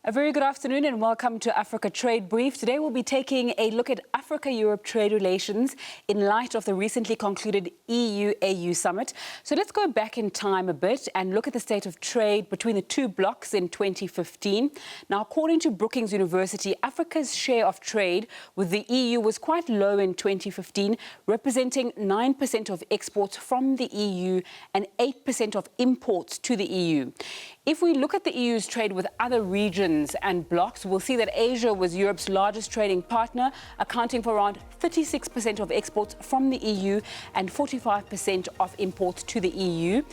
A very good afternoon and welcome to Africa Trade Brief. Today we'll be taking a look at Africa-Europe trade relations in light of the recently concluded EU-AU summit. So let's go back in time a bit and look at the state of trade between the two blocs in 2015. Now, according to Brookings University, Africa's share of trade with the EU was quite low in 2015, representing 9% of exports from the EU and 8% of imports to the EU. If we look at the EU's trade with other regions and blocs, we'll see that Asia was Europe's largest trading partner, accounting for around 36% of exports from the EU and 45% of imports to the EU.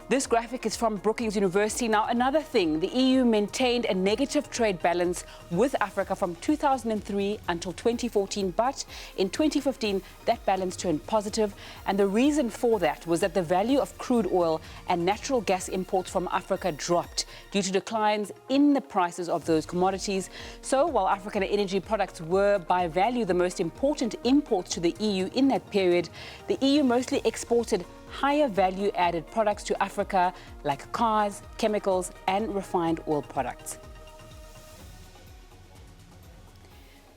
This graphic is from Brookings University. Now, another thing, the EU maintained a negative trade balance with Africa from 2003 until 2014, but in 2015, that balance turned positive. And the reason for that was that the value of crude oil and natural gas imports from Africa dropped due to declines in the prices of those commodities. So while African energy products were by value the most important imports to the EU in that period, the EU mostly exported higher value-added products to Africa like cars, chemicals and refined oil products.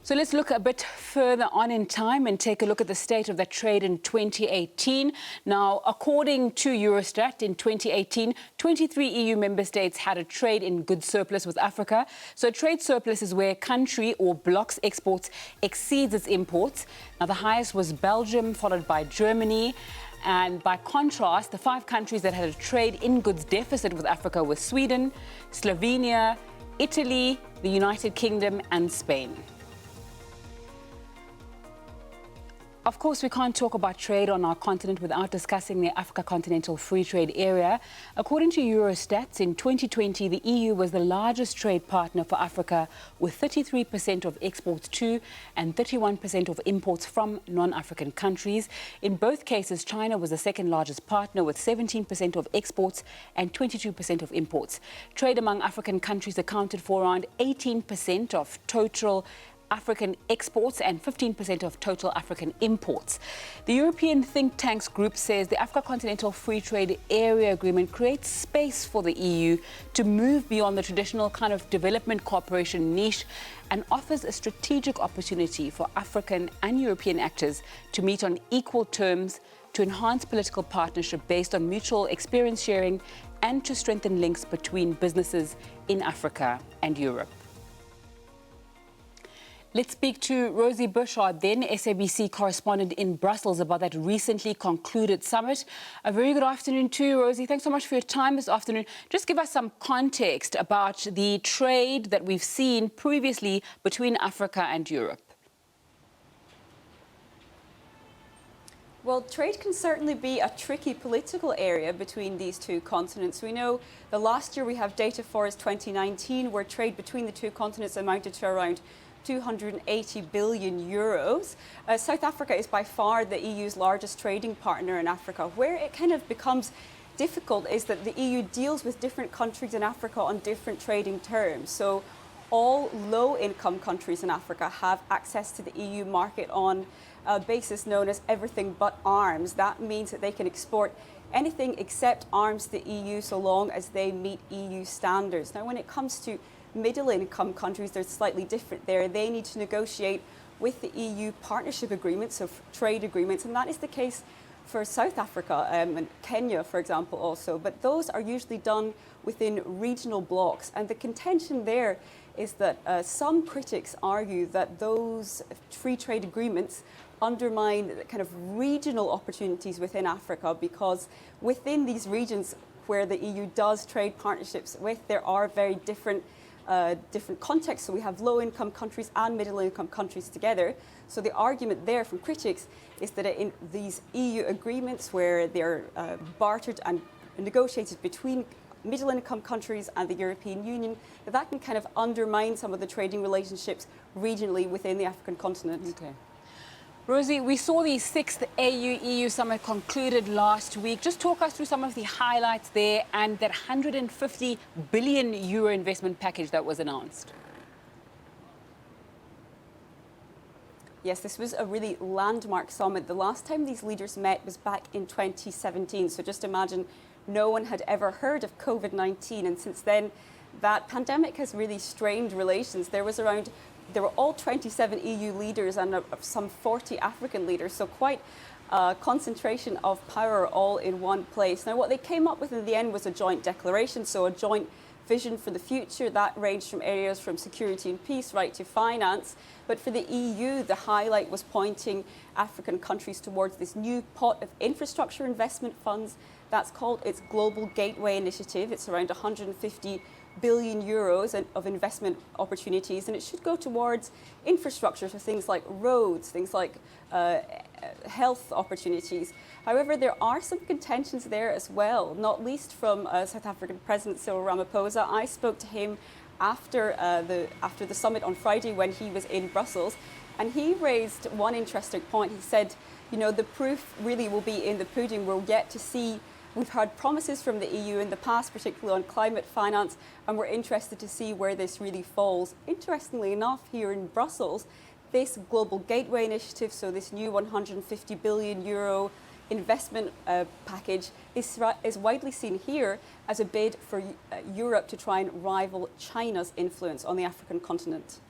So let's look a bit further on in time and take a look at the state of that trade in 2018. Now, according to Eurostat, in 2018, 23 EU member states had a trade in goods surplus with Africa. So trade surplus is where a country or bloc's exports exceeds its imports. Now, the highest was Belgium, followed by Germany. And by contrast, the 5 countries that had a trade in goods deficit with Africa were Sweden, Slovenia, Italy, the United Kingdom and Spain. Of course, we can't talk about trade on our continent without discussing the Africa Continental Free Trade Area. According to Eurostat, in 2020, the EU was the largest trade partner for Africa, with 33% of exports to and 31% of imports from non-African countries. In both cases, China was the second largest partner, with 17% of exports and 22% of imports. Trade among African countries accounted for around 18% of total African exports and 15% of total African imports. The European think tanks group says the Africa Continental Free Trade Area Agreement creates space for the EU to move beyond the traditional kind of development cooperation niche and offers a strategic opportunity for African and European actors to meet on equal terms, to enhance political partnership based on mutual experience sharing and to strengthen links between businesses in Africa and Europe. Let's speak to Rosie Burchard, then SABC correspondent in Brussels, about that recently concluded summit. A very good afternoon to you, Rosie. Thanks so much for your time this afternoon. Just give us some context about the trade that we've seen previously between Africa and Europe. Well, trade can certainly be a tricky political area between these two continents. We know the last year we have data for is 2019, where trade between the two continents amounted to around 280 billion euros. South Africa is by far the EU's largest trading partner in Africa. Where it kind of becomes difficult is that the EU deals with different countries in Africa on different trading terms. So all low-income countries in Africa have access to the EU market on a basis known as everything but arms. That means that they can export anything except arms to the EU so long as they meet EU standards. Now, when it comes to middle-income countries, they're slightly different there. They need to negotiate with the EU partnership agreements, so trade agreements, and that is the case for South Africa and Kenya, for example, also. But those are usually done within regional blocks, and the contention there is that some critics argue that those free trade agreements undermine the kind of regional opportunities within Africa, because within these regions where the EU does trade partnerships with, there are very different contexts. So we have low-income countries and middle-income countries together. So the argument there from critics is that in these EU agreements where they're bartered and negotiated between middle-income countries and the European Union, that can kind of undermine some of the trading relationships regionally within the African continent. Okay. Rosie, we saw the 6th AU-EU summit concluded last week. Just talk us through some of the highlights there and that 150 billion euro investment package that was announced. Yes, this was a really landmark summit. The last time these leaders met was back in 2017. So just imagine, no one had ever heard of COVID-19. And since then, that pandemic has really strained relations. There were all 27 EU leaders and some 40 African leaders, so quite a concentration of power all in one place. Now, what they came up with in the end was a joint declaration, so a joint vision for the future that ranged from areas from security and peace right to finance. But for the EU, the highlight was pointing African countries towards this new pot of infrastructure investment funds. That's called its Global Gateway Initiative. It's around 150 billion euros of investment opportunities, and it should go towards infrastructure, so things like roads, things like health opportunities. However, there are some contentions there as well, not least from South African President Cyril Ramaphosa. I spoke to him after the summit on Friday when he was in Brussels, and he raised one interesting point. He said, you know, the proof really will be in the pudding. We're yet to see. We've had promises from the EU in the past, particularly on climate finance, and we're interested to see where this really falls. Interestingly enough, here in Brussels, this Global Gateway Initiative, so this new 150 billion euro investment package, is widely seen here as a bid for Europe to try and rival China's influence on the African continent.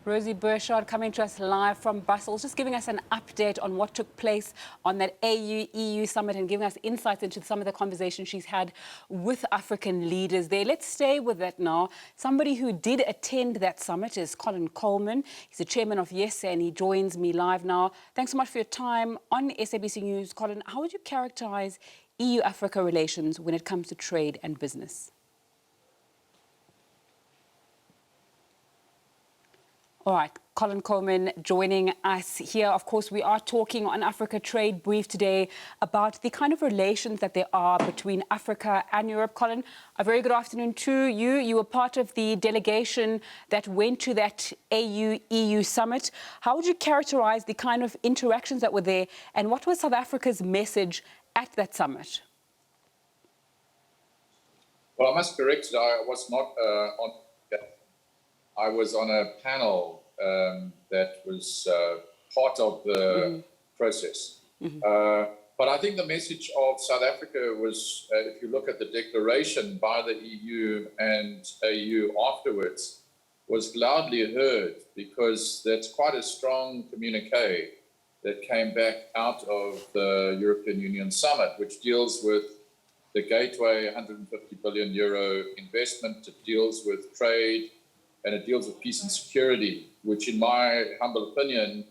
Rosie Burchard coming to us live from Brussels, just giving us an update on what took place on that AU-EU summit and giving us insights into some of the conversations she's had with African leaders there. Let's stay with that now. Somebody who did attend that summit is Colin Coleman. He's the chairman of Yes, and he joins me live now. Thanks so much for your time on SABC News. Colin, how would you characterize EU-Africa relations when it comes to trade and business? All right, Colin Coleman joining us here. Of course, we are talking on Africa Trade Brief today about the kind of relations that there are between Africa and Europe. Colin, a very good afternoon to you. You were part of the delegation that went to that AU-EU summit. How would you characterize the kind of interactions that were there, and what was South Africa's message at that summit? Well, I must correct that I was not on. I was on a panel that was part of the process. But I think the message of South Africa was, if you look at the declaration by the EU and AU afterwards, was loudly heard, because that's quite a strong communique that came back out of the European Union summit, which deals with the Gateway 150 billion euro investment. It deals with trade, and it deals with peace and security, which in my humble opinion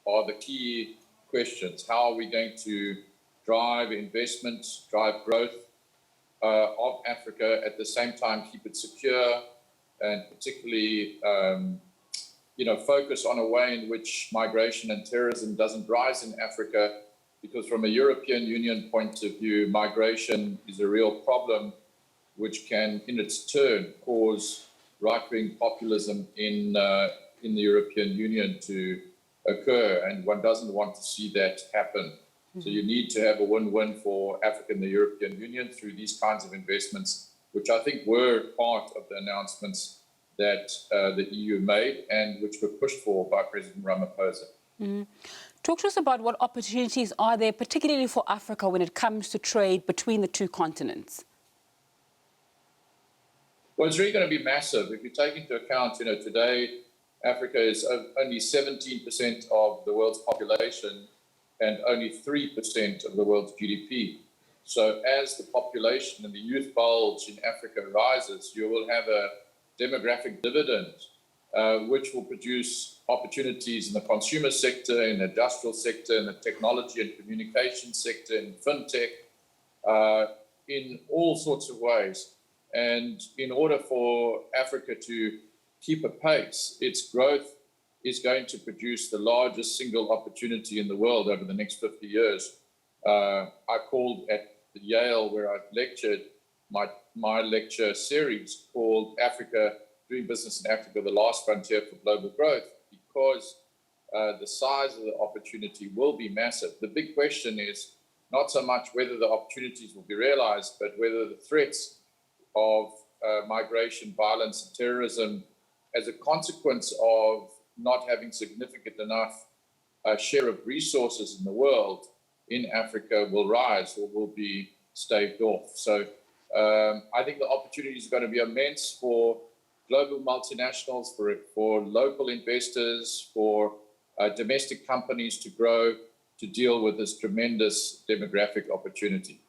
are the key questions. How are we going to drive investment, drive growth of Africa, at the same time keep it secure, and particularly focus on a way in which migration and terrorism doesn't rise in Africa, because from a European Union point of view, migration is a real problem which can in its turn cause right-wing populism in the European Union to occur, and one doesn't want to see that happen. So you need to have a win-win for Africa and the European Union through these kinds of investments, which I think were part of the announcements that the EU made and which were pushed for by President Ramaphosa. Talk to us about what opportunities are there, particularly for Africa, when it comes to trade between the two continents. Well, it's really going to be massive. If you take into account, today Africa is only 17% of the world's population and only 3% of the world's GDP. So as the population and the youth bulge in Africa rises, you will have a demographic dividend, which will produce opportunities in the consumer sector, in the industrial sector, in the technology and communication sector, in fintech, in all sorts of ways. And in order for Africa to keep a pace, its growth is going to produce the largest single opportunity in the world over the next 50 years. I called at Yale, where I lectured, my lecture series called Africa, Doing Business in Africa, the Last Frontier for Global Growth, because the size of the opportunity will be massive. The big question is not so much whether the opportunities will be realized, but whether the threats of migration, violence, and terrorism as a consequence of not having significant enough share of resources in the world in Africa will rise or will be staved off. So I think the opportunity is going to be immense for global multinationals, for local investors, for domestic companies to grow, to deal with this tremendous demographic opportunity.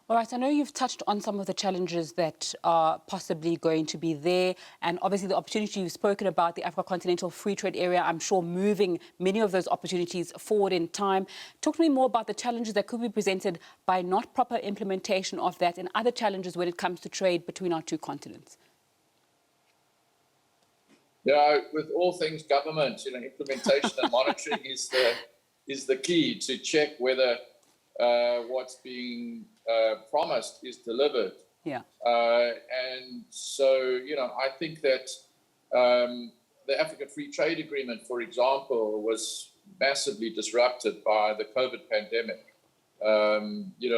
All right, I know you've touched on some of the challenges that are possibly going to be there, and obviously the opportunity you've spoken about, the Africa Continental Free Trade Area, I'm sure moving many of those opportunities forward in time. Talk to me more about the challenges that could be presented by not proper implementation of that and other challenges when it comes to trade between our two continents. Yeah, with all things government, implementation and monitoring is the key to check whether what's being promised is delivered. Yeah. And so, I think that the African Free Trade Agreement, for example, was massively disrupted by the COVID pandemic.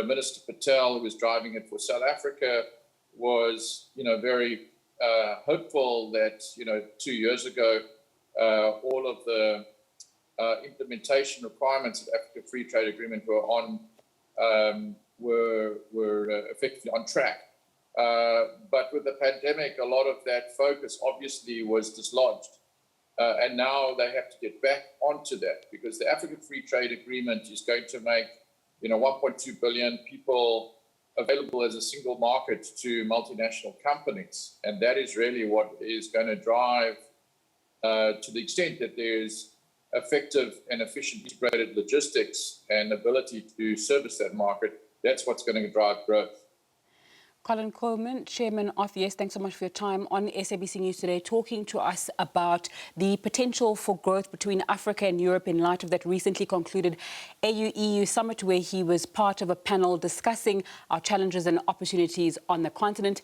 Minister Patel, who was driving it for South Africa, was, very hopeful that, 2 years ago, all of the implementation requirements of the African Free Trade Agreement were effectively on track. But with the pandemic, a lot of that focus obviously was dislodged. And now they have to get back onto that, because the African Free Trade Agreement is going to make 1.2 billion people available as a single market to multinational companies. And that is really what is going to drive, to the extent that there's effective and efficient integrated logistics and ability to service that market, that's what's going to drive growth. Colin Coleman, Chairman of Yes, thanks so much for your time on SABC News today, talking to us about the potential for growth between Africa and Europe in light of that recently concluded AU-EU summit, where he was part of a panel discussing our challenges and opportunities on the continent.